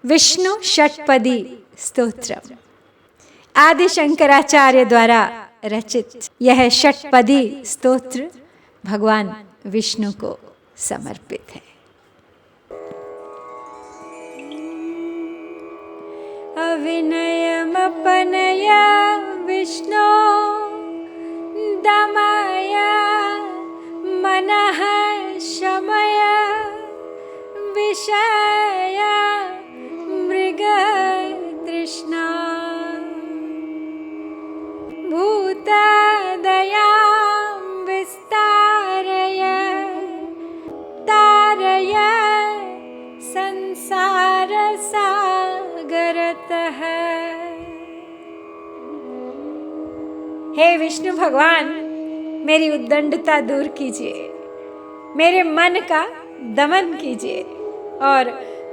विष्णु षट्पदी स्तोत्र आदि शंकराचार्य द्वारा रचित यह षट्पदी स्तोत्र भगवान विष्णु को समर्पित है। अविनयमपनय विष्णो दमय मनः शमय विषय मृग तृष्णा भूतदयां विस्तारय तारय संसार सागरतः। हे विष्णु भगवान, मेरी उद्दंडता दूर कीजिए, मेरे मन का दमन कीजिए और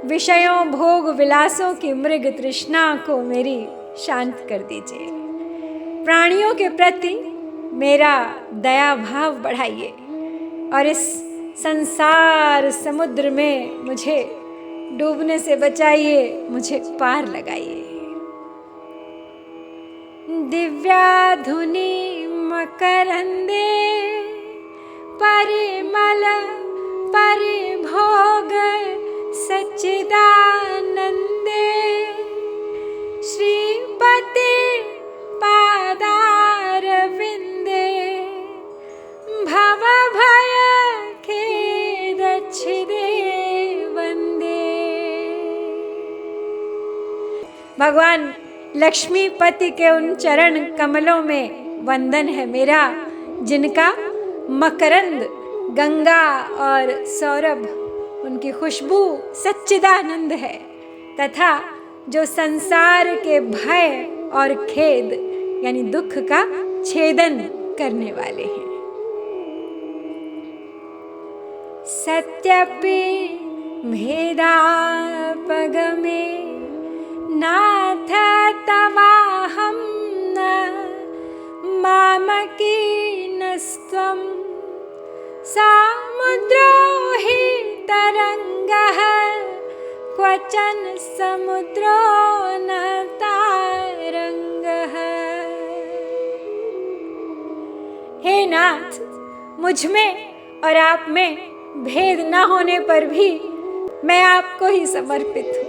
विषयों भोग विलासों की मृग तृष्णा को मेरी शांत कर दीजिए। प्राणियों के प्रति मेरा दया भाव बढ़ाइए और इस संसार समुद्र में मुझे डूबने से बचाइए, मुझे पार लगाइए। दिव्याधुनी मकरंदे परिमल परिभोग सच्चिदानंदे श्रीपति पादार विंदे भव भय खेदच्छिदे वंदे। भगवान लक्ष्मीपति के उन चरण कमलों में वंदन है मेरा, जिनका मकरंद गंगा और सौरभ उनकी खुशबू सच्चिदानंद है तथा जो संसार के भय और खेद यानी दुख का छेदन करने वाले हैं। सत्यपि भेदापगमे नाथ तवाहं न मामकीनस्त्वं समुद्रो हि तरंगः क्वचन समुद्रो न तारंगः। हे नाथ, मुझ में और आप में भेद न होने पर भी मैं आपको ही समर्पित हूँ,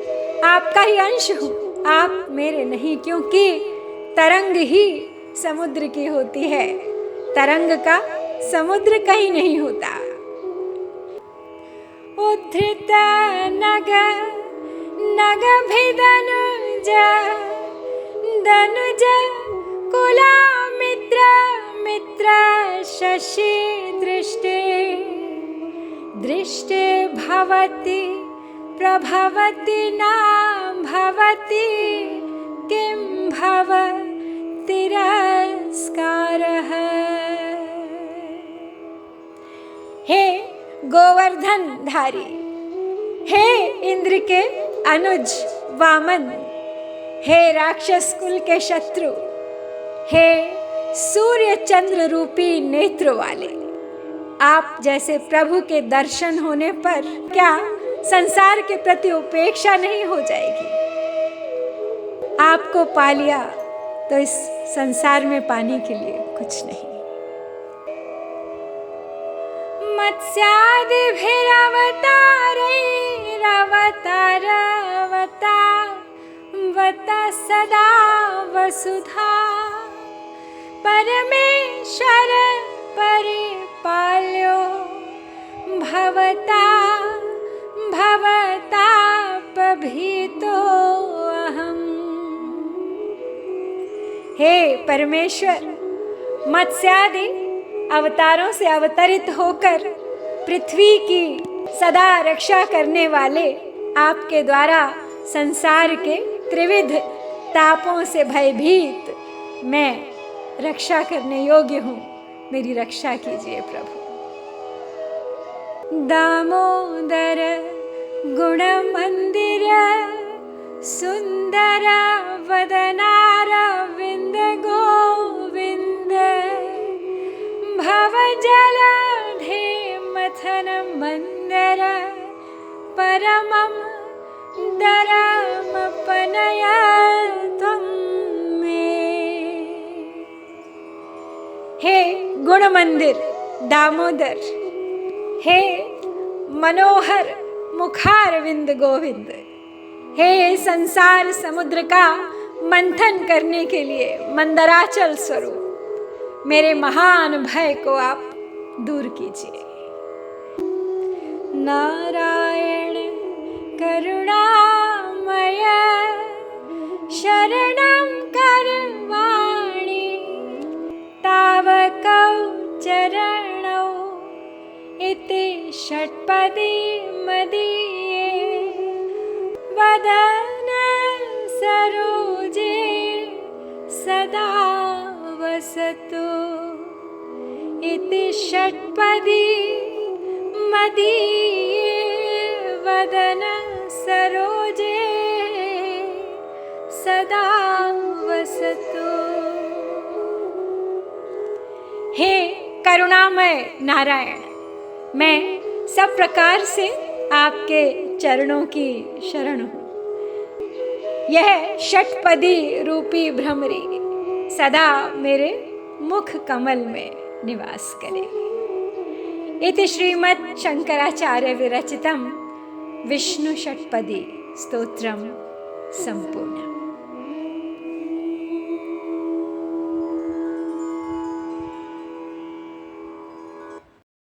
आपका ही अंश हूँ, आप मेरे नहीं, क्योंकि तरंग ही समुद्र की होती है, तरंग का समुद्र कहीं नहीं होता। उद्धृत नग नग भिदनुज दनुज कुला मित्र मित्र शशि दृष्टे दृष्टे भवति प्रभवति ना भवति किं भव तिरस्कारः। हे गोवर्धन धारी, हे इंद्र के अनुज वामन, हे राक्षस कुल के शत्रु, हे सूर्य चंद्र रूपी नेत्र वाले, आप जैसे प्रभु के दर्शन होने पर क्या संसार के प्रति उपेक्षा नहीं हो जाएगी? आपको पा लिया तो इस संसार में पाने के लिए कुछ नहीं। मत्स्यादिभिरवतारैरवतारवता सदा वसुधा परमेश्वर परिपाल्यो भवता भवतापभीतो अहम्। हे परमेश्वर, मत्स्यादि अवतारों से अवतरित होकर पृथ्वी की सदा रक्षा करने वाले आपके द्वारा संसार के त्रिविध तापों से भयभीत मैं रक्षा करने योग्य हूँ, मेरी रक्षा कीजिए प्रभु। दामोदर गुणमंदिर सुंदर वदनारविंद गोविंद भव जलधे मथन मंदर परमं दर गुण मंदिर दामोदर, हे मनोहर मुखारविंद गोविंद, हे संसार समुद्र का मंथन करने के लिए मंदराचल स्वरूप, मेरे महान भय को आप दूर कीजिए। नारायण करुणामय शरणं करवाणि तावकौ चरणौ इति षट्पदी मदीये वदन सरोजे सदा वसतु इति षट्पदी मदीये वदन सरोजे सदा वसतु। हे करुणामय नारायण, मैं सब प्रकार से आपके चरणों की शरण हूँ। यह षट्पदी रूपी भ्रमरी सदा मेरे मुख कमल में निवास करे। इति श्रीमद् शंकराचार्य विरचितं विष्णु षट्पदी स्तोत्रम संपूर्ण।